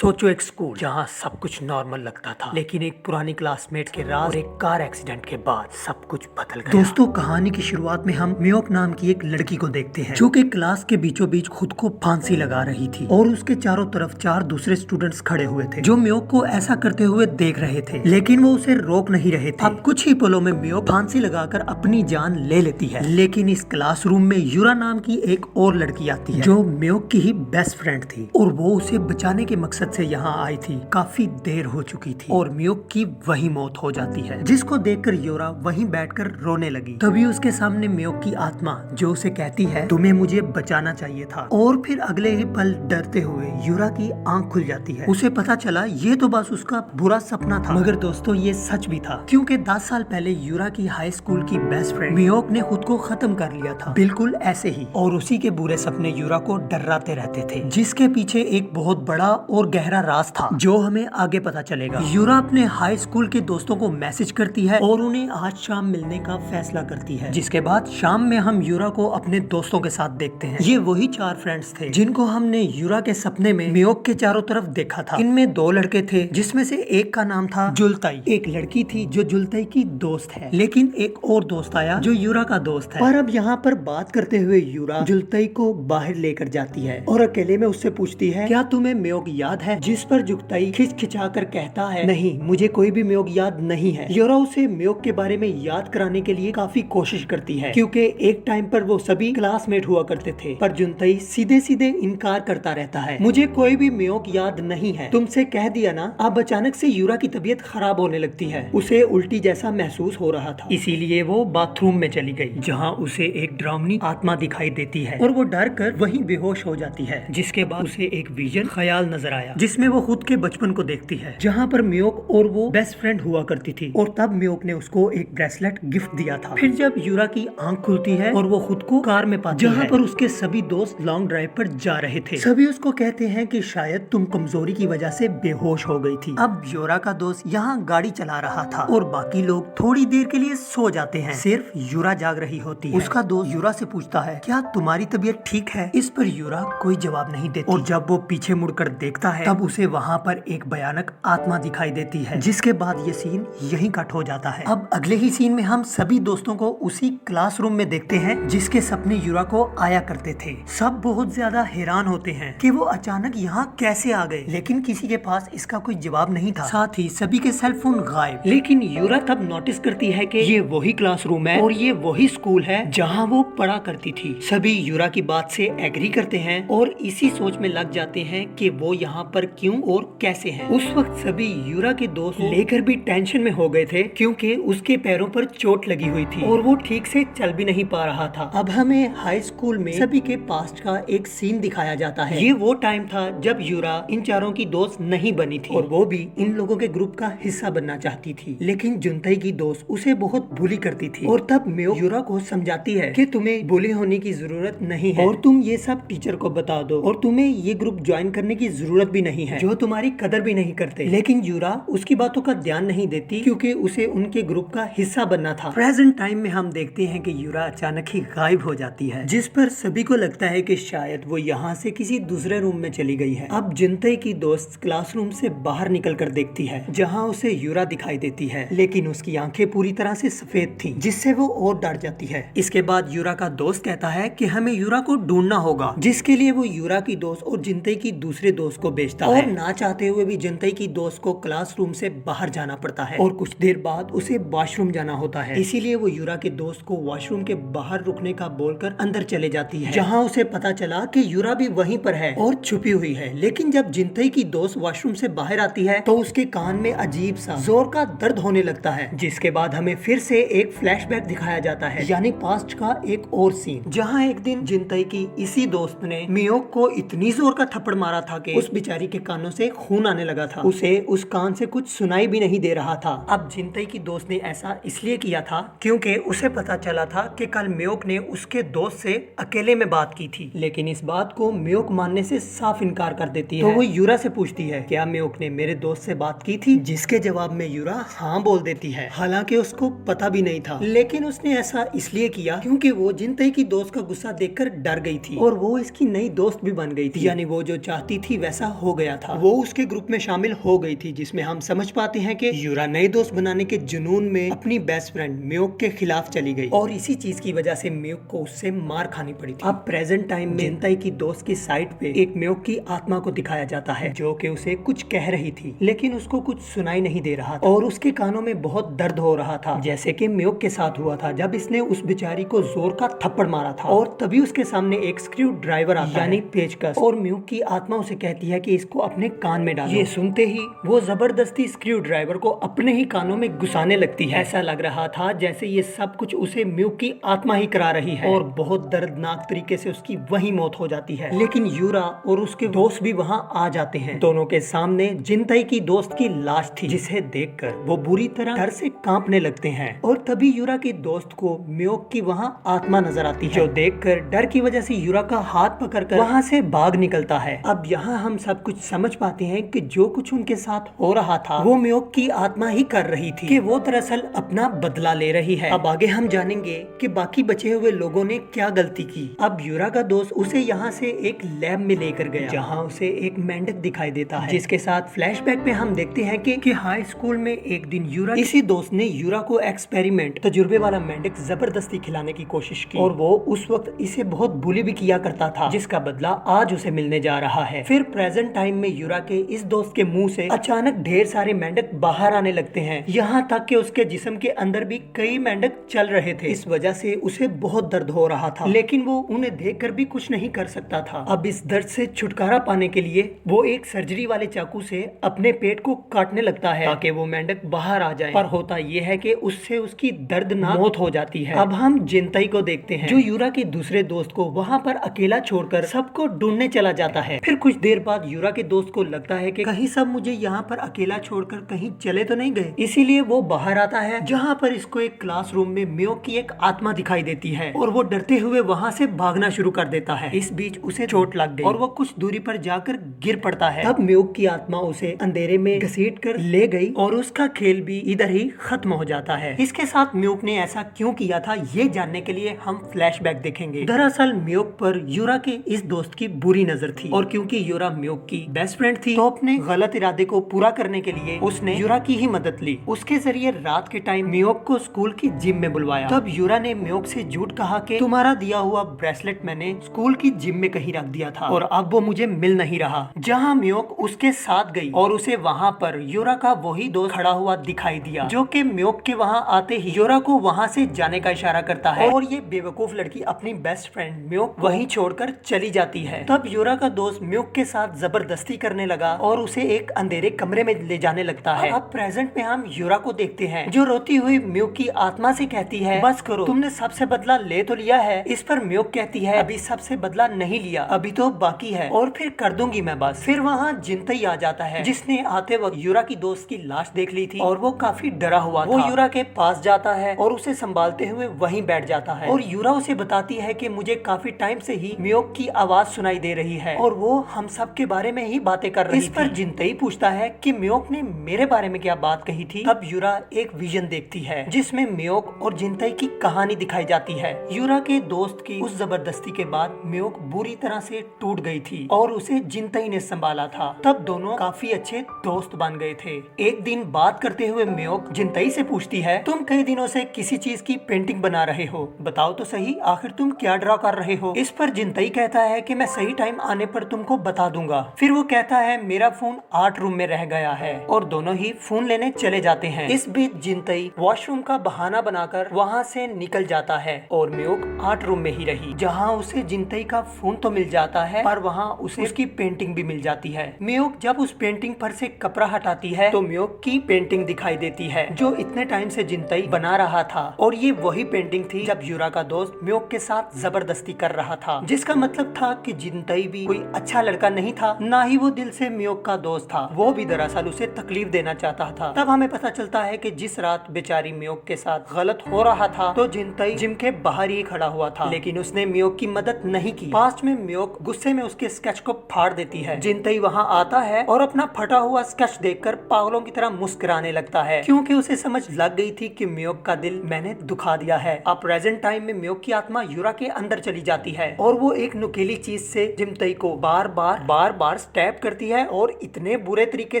सोचो एक स्कूल जहाँ सब कुछ नॉर्मल लगता था, लेकिन एक पुरानी क्लासमेट के राज और एक कार एक्सीडेंट के बाद सब कुछ बदल गया। दोस्तों, कहानी की शुरुआत में हम मियोक नाम की एक लड़की को देखते हैं जो कि क्लास के बीचों बीच खुद को फांसी लगा रही थी और उसके चारों तरफ 4 दूसरे स्टूडेंट्स खड़े हुए थे जो मियोक को ऐसा करते हुए देख रहे थे, लेकिन वो उसे रोक नहीं रहे थे। अब कुछ ही पलों में मियोक फांसी लगाकर अपनी जान ले लेती है, लेकिन इस क्लासरूम में यूरा नाम की एक और लड़की आती है जो मियोक की ही बेस्ट फ्रेंड थी और वो उसे बचाने के मकसद से यहाँ आई थी। काफी देर हो चुकी थी और मियोक की वही मौत हो जाती है, जिसको देखकर यूरा वहीं बैठकर रोने लगी। तभी उसके सामने मियोक की आत्मा जो उसे कहती है तुम्हें मुझे बचाना चाहिए था। और फिर अगले ही पल डरते हुए यूरा की आंख खुल जाती है। उसे पता चला ये तो बस उसका बुरा सपना था, मगर दोस्तों ये सच भी था, क्योंकि 10 साल पहले यूरा की हाई स्कूल की बेस्ट फ्रेंड मियोक ने खुद को खत्म कर लिया था, बिल्कुल ऐसे ही। और उसी के बुरे सपने यूरा को डराते रहते थे, जिसके पीछे एक बहुत बड़ा और गहरा राज था जो हमें आगे पता चलेगा। यूरा अपने हाई स्कूल के दोस्तों को मैसेज करती है और उन्हें आज शाम मिलने का फैसला करती है, जिसके बाद शाम में हम यूरा को अपने दोस्तों के साथ देखते हैं। ये वही 4 फ्रेंड्स थे जिनको हमने यूरा के सपने में मियोक के चारों तरफ देखा था। इनमें 2 लड़के थे जिसमें से एक का नाम था जुलताई, एक लड़की थी जो जुलताई की दोस्त है, लेकिन एक और दोस्त आया जो यूरा का दोस्त है। पर अब यहाँ पर बात करते हुए यूरा जुलताई को बाहर लेकर जाती है और अकेले में उससे पूछती है क्या तुम्हें मियोक याद है? जिस पर जुलताई खिचखिचा कर कहता है नहीं, मुझे कोई भी मियोक याद नहीं है। यूरा उसे मियोक के बारे में याद कराने के लिए काफी कोशिश करती है, क्योंकि एक टाइम पर वो सभी क्लासमेट हुआ करते थे। पर जुलताई सीधे सीधे इनकार करता रहता है, मुझे कोई भी मियोक याद नहीं है, तुमसे कह दिया ना। अब अचानक से यूरा की तबीयत खराब होने लगती है, उसे उल्टी जैसा महसूस हो रहा था, इसीलिए वो बाथरूम में चली गई, जहाँ उसे एक डरावनी आत्मा दिखाई देती है और वो डर कर वहीं बेहोश हो जाती है। जिसके बाद उसे एक विजन ख्याल नजर आया जिसमें वो खुद के बचपन को देखती है, जहाँ पर मियोक और वो बेस्ट फ्रेंड हुआ करती थी, और तब मियोक ने उसको एक ब्रेसलेट गिफ्ट दिया था। फिर जब यूरा की आंख खुलती है और वो खुद को कार में पाती है, जहाँ पर उसके सभी दोस्त लॉन्ग ड्राइव पर जा रहे थे। सभी उसको कहते हैं कि शायद तुम कमजोरी की वजह से बेहोश हो गई थी। अब यूरा का दोस्त यहाँ गाड़ी चला रहा था और बाकी लोग थोड़ी देर के लिए सो जाते हैं, सिर्फ यूरा जाग रही होती है। उसका दोस्त यूरा से पूछता है क्या तुम्हारी तबीयत ठीक है? इस पर यूरा कोई जवाब नहीं देती और जब वो पीछे मुड़कर देखता है तब उसे वहाँ पर एक भयानक आत्मा दिखाई देती है, जिसके बाद ये सीन यहीं कट हो जाता है। अब अगले ही सीन में हम सभी दोस्तों को उसी क्लासरूम में देखते हैं जिसके सपने यूरा को आया करते थे। सब बहुत ज्यादा हैरान होते हैं कि वो अचानक यहाँ कैसे आ गए, लेकिन किसी के पास इसका कोई जवाब नहीं था। साथ ही सभी के सेल फोन गायब। लेकिन यूरा तब नोटिस करती है कि ये वही क्लासरूम है और ये वही स्कूल है जहाँ वो पढ़ा करती थी। सभी यूरा की बात से एग्री करते हैं और इसी सोच में लग जाते हैं कि वो यहाँ पर क्यों और कैसे हैं। उस वक्त सभी यूरा के दोस्त लेकर भी टेंशन में हो गए थे, क्योंकि उसके पैरों पर चोट लगी हुई थी और वो ठीक से चल भी नहीं पा रहा था। अब हमें हाई स्कूल में सभी के पास्ट का एक सीन दिखाया जाता है। ये वो टाइम था जब यूरा इन चारों की दोस्त नहीं बनी थी और वो भी इन लोगों के ग्रुप का हिस्सा बनना चाहती थी, लेकिन जुनताई की दोस्त उसे बहुत बुली करती थी। और तब मियोक यूरा को समझाती है कि तुम्हें बुली होने की जरूरत नहीं है और तुम ये सब टीचर को बता दो और तुम्हें ये ग्रुप ज्वाइन करने की जरूरत भी नहीं है, जो तुम्हारी कदर भी नहीं करते। लेकिन यूरा उसकी बातों का ध्यान नहीं देती, क्योंकि उसे उनके ग्रुप का हिस्सा बनना था। प्रेजेंट टाइम में हम देखते हैं कि यूरा अचानक ही गायब हो जाती है, जिस पर सभी को लगता है कि शायद वो यहाँ से किसी दूसरे रूम में चली गई है। अब जुनताई की दोस्त क्लासरूम से बाहर निकल कर देखती है, जहाँ उसे यूरा दिखाई देती है, लेकिन उसकी आंखें पूरी तरह से सफेद थी, जिससे वो और डर जाती है। इसके बाद यूरा का दोस्त कहता है कि हमें यूरा को ढूंढना होगा, जिसके लिए वो यूरा की दोस्त और जुनताई की दूसरे दोस्त को भेजता है। और ना चाहते हुए भी जुनताई की दोस्त को क्लासरूम से बाहर जाना पड़ता है और कुछ देर बाद उसे वॉशरूम जाना होता है, इसीलिए वो यूरा के दोस्त को वॉशरूम के बाहर रुकने का बोलकर अंदर चले जाती है, जहाँ उसे पता चला कि यूरा भी वहीं पर है और छुपी हुई है। लेकिन जब जुनताई की दोस्त वॉशरूम से बाहर आती है तो उसके कान में अजीब सा जोर का दर्द होने लगता है, जिसके बाद हमें फिर से एक फ्लैशबैक दिखाया जाता है, यानी पास्ट का एक और सीन, जहाँ एक दिन जुनताई की इसी दोस्त ने मियोक को इतनी जोर का थप्पड़ मारा था कि उस बेचारी के कानों से खून आने लगा था। उसे उस कान से कुछ कुछ सुनाई भी नहीं दे रहा था। अब जिनतई की दोस्त ने ऐसा इसलिए किया था क्योंकि उसे पता चला था कि कल म्योक ने उसके दोस्त से अकेले में बात की थी, लेकिन इस बात को म्योक मानने से साफ इनकार कर देती है। तो वो यूरा से पूछती है, क्या म्योक ने मेरे दोस्त से बात की थी? जिसके जवाब में यूरा हाँ बोल देती है। हालांकि उसको पता भी नहीं था, लेकिन उसने ऐसा इसलिए किया क्योंकि वो जिनतई की दोस्त का गुस्सा देखकर डर गई थी और वो इसकी नई दोस्त भी बन गई थी। यानी वो जो चाहती थी वैसा हो गया था। वो उसके ग्रुप में शामिल हो गई थी, जिसमें हम समझ पाते हैं कि यूरा नए दोस्त बनाने के जुनून में अपनी बेस्ट फ्रेंड म्योक के खिलाफ चली गई और इसी चीज की वजह से म्योक को उससे मार खानी पड़ी थी। अब प्रेजेंट टाइम में जिनतई की दोस्त की साइड पे एक म्योक की आत्मा को दिखाया जाता है जो कि उसे कुछ कह रही थी, लेकिन उसको कुछ सुनाई नहीं दे रहा था और उसके कानों में बहुत दर्द हो रहा था, जैसे कि म्योक के साथ हुआ था जब इसने उस बेचारी को जोर का थप्पड़ मारा था। और तभी उसके सामने एक स्क्रू ड्राइवर आता है, यानी पेचकस, और म्योक की आत्मा उसे कहती है कि इसको अपने कान में डालो। ये सुनते ही वो जबरदस्ती स्क्रू ड्राइवर को अपने ही कानों में घुसाने लगती है। ऐसा लग रहा था जैसे ये सब कुछ उसे म्योक की आत्मा ही करा रही है और बहुत दर्दनाक तरीके से उसकी वही मौत हो जाती है। लेकिन यूरा और उसके दोस्त भी वहाँ आ जाते हैं। दोनों के सामने जिनतई की दोस्त की लाश थी, जिसे देखकर वो बुरी तरह डर से कांपने लगते हैं। और तभी यूरा के दोस्त को म्योक की वहाँ आत्मा नजर आती है, जो देखकर डर की वजह से यूरा का हाथ पकड़कर वहाँ से भाग निकलता है। अब यहाँ हम सब कुछ समझ पाते हैं कि जो कुछ उनके साथ हो रहा था वो म्योक की आत्मा ही कर रही थी, कि वो दरअसल अपना बदला ले रही है। अब आगे हम जानेंगे कि बाकी बचे हुए लोगों ने क्या गलती की। अब यूरा का दोस्त उसे यहाँ से एक लैब में लेकर गया, जहाँ उसे एक मेंढक दिखाई देता है, जिसके साथ फ्लैशबैक में हम देखते हैं कि हाई स्कूल में एक दिन यूरा इसी दोस्त ने यूरा को एक्सपेरिमेंट तजुर्बे वाला मेंढक जबरदस्ती खिलाने की कोशिश की और वो उस वक्त इसे बहुत बुली भी किया करता था, जिसका बदला आज उसे मिलने जा रहा है। फिर प्रेजेंट टाइम में यूरा के इस दोस्त के मुंह से अचानक ढेर सारे मेंढक बाहर आने लगते हैं, यहाँ तक कि उसके जिस्म के अंदर भी कई मेंढक चल रहे थे। इस वजह से उसे बहुत दर्द हो रहा था, लेकिन वो उन्हें देखकर भी कुछ नहीं कर सकता था। अब इस दर्द से छुटकारा पाने के लिए वो एक सर्जरी वाले चाकू से अपने पेट को काटने लगता है ताकि वो मेंढक बाहर आ जाए। पर होता ये है कि उससे उसकी दर्दनाक मौत हो जाती है। अब हम जिनतई को देखते हैं, जो यूरा के दूसरे दोस्त को वहाँ पर अकेला छोड़कर सबको ढूंढने चला जाता है। फिर कुछ देर बाद यूरा के दोस्त को लगता है कि कहीं सब मुझे यहाँ पर अकेला छोड़कर कहीं चले तो नहीं गए, इसीलिए वो बाहर आता है, जहाँ पर इसको एक क्लासरूम में म्योक की एक आत्मा दिखाई देती है और वो डरते हुए वहाँ से भागना शुरू कर देता है। इस बीच उसे चोट लग गई और वो कुछ दूरी पर जाकर गिर पड़ता है। तब म्योक की आत्मा उसे अंधेरे में घसीट कर ले गई और उसका खेल भी इधर ही खत्म हो जाता है। इसके साथ म्योक ने ऐसा क्यों किया था, ये जानने के लिए हम फ्लैशबैक देखेंगे। दरअसल म्योक पर यूरा के इस दोस्त की बुरी नजर थी और क्योंकि यूरा म्योक की बेस्ट फ्रेंड थी, तो अपने गलत इरादे को पूरा करने के लिए उसने यूरा की ही मदद ली। उसके जरिए रात के टाइम म्योक को स्कूल की जिम में बुलवाया। तब यूरा ने म्योक से झूठ कहा कि तुम्हारा दिया हुआ ब्रेसलेट मैंने स्कूल की जिम में कहीं रख दिया था और अब वो मुझे मिल नहीं रहा। जहाँ म्योक उसके साथ गई और उसे वहाँ पर यूरा का वही दोस्त खड़ा हुआ दिखाई दिया, जो कि म्योक के वहाँ आते ही यूरा को वहाँ से जाने का इशारा करता है और ये बेवकूफ लड़की अपनी बेस्ट फ्रेंड म्योक वहीं छोड़कर चली जाती है। तब यूरा का दोस्त म्योक के साथ जबरदस्ती करने लगा और उसे एक अंधेरे कमरे में ले जाने लगता है। अब प्रेजेंट में हम यूरा को देखते हैं, जो रोती हुई म्योक की आत्मा से कहती है, बस करो, तुमने सबसे बदला ले तो लिया है। इस पर म्योक कहती है, अभी सबसे बदला नहीं लिया, अभी तो बाकी है और फिर कर दूंगी मैं बस। फिर वहाँ जिनतई आ जाता है, जिसने आते वक्त यूरा की दोस्त की लाश देख ली थी और वो काफी डरा हुआ था। वो यूरा के पास जाता है और उसे संभालते हुए वहीं बैठ जाता है और यूरा उसे बताती है कि मुझे काफी टाइम से ही म्योक की आवाज सुनाई दे रही है और वो हम सब के बारे में ही बातें कर रही थी। इस पर जिनतई पूछता है कि म्योक ने मेरे बारे में क्या बात कही थी। तब यूरा एक विजन देखती है जिसमें म्योक और जिनतई की कहानी दिखाई जाती है। यूरा के दोस्त की उस जबरदस्ती के बाद म्योक बुरी तरह से टूट गई थी और उसे जिनतई ने संभाला था। तब दोनों काफी अच्छे दोस्त बन गए थे। एक दिन बात करते हुए म्योक जिनतई से पूछती है, तुम कई दिनों से किसी चीज की पेंटिंग बना रहे हो, बताओ तो सही आखिर तुम क्या ड्रा कर रहे हो। इस पर जिनतई कहता है कि मैं सही टाइम आने पर तुमको बता दूंगा। फिर वो कहता है मेरा फोन आर्ट रूम में रह गया है और दोनों ही फोन लेने चले जाते हैं। इस बीच जिनतई वॉशरूम का बहाना बनाकर वहाँ से निकल जाता है और म्योक आर्ट रूम में ही रही, जहाँ उसे जिनतई का फोन तो मिल जाता है पर वहाँ उसे उसकी पेंटिंग भी मिल जाती है। म्योक जब उस पेंटिंग पर से कपड़ा हटाती है तो म्योक की पेंटिंग दिखाई देती है जो इतने टाइम से जिनतई बना रहा था और ये वही पेंटिंग थी जब यूरा का दोस्त म्योक के साथ जबरदस्ती कर रहा था, जिसका मतलब था कि जिनतई भी कोई अच्छा लड़का नहीं था, ना ही वो दिल से म्योक का दोस्त था। वो भी दरअसल उसे तकलीफ देना चाहता था। तब हमें पता चलता है कि जिस रात बेचारी मियोक के साथ गलत हो रहा था तो जिनतई जिम के बाहर ही खड़ा हुआ था, लेकिन उसने मियोक की मदद नहीं की। पास्ट में मियोक गुस्से में उसके स्केच को फाड़ देती है। जिनतई वहाँ आता है और अपना फटा हुआ स्केच देखकर पागलों की तरह मुस्कुराने लगता है, क्योंकि उसे समझ लग गई थी कि मियोक का दिल मैंने दुखा दिया है। अब प्रेजेंट टाइम में मियोक की आत्मा यूरा के अंदर चली जाती है और वो एक नुकीली चीज से जिनतई को बार बार स्टैब करती है और इतने बुरे तरीके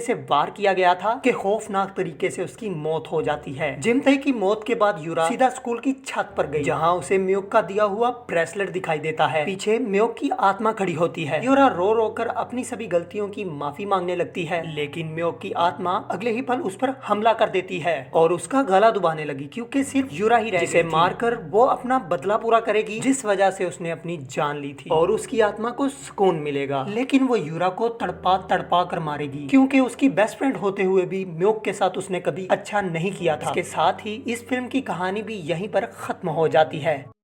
से वार किया गया था कि खौफनाक तरीके से उसकी मौत हो जाती है। जिनतई की मौत के बाद यूरा सीधा स्कूल की छत पर गई, जहाँ उसे मियोक का दिया हुआ ब्रेसलेट दिखाई देता है। पीछे मियोक की आत्मा खड़ी होती है। यूरा रो रो कर अपनी सभी गलतियों की माफी मांगने लगती है, लेकिन मियोक की आत्मा अगले ही पल उस पर हमला कर देती है और उसका गला दुबाने लगी, क्योंकि सिर्फ यूरा ही रह जिसे मारकर वो अपना बदला पूरा करेगी जिस वजह से उसने अपनी जान ली थी, और उसकी आत्मा को सुकून मिलेगा। लेकिन वो यूरा को तड़पा तड़पा कर मारेगी, क्योंकि उसकी बेस्ट फ्रेंड होते हुए भी मियोक के साथ उसने कभी अच्छा नहीं किया था। इसके साथ ही इस फिल्म की कहानी भी यहीं पर खत्म हो जाती है।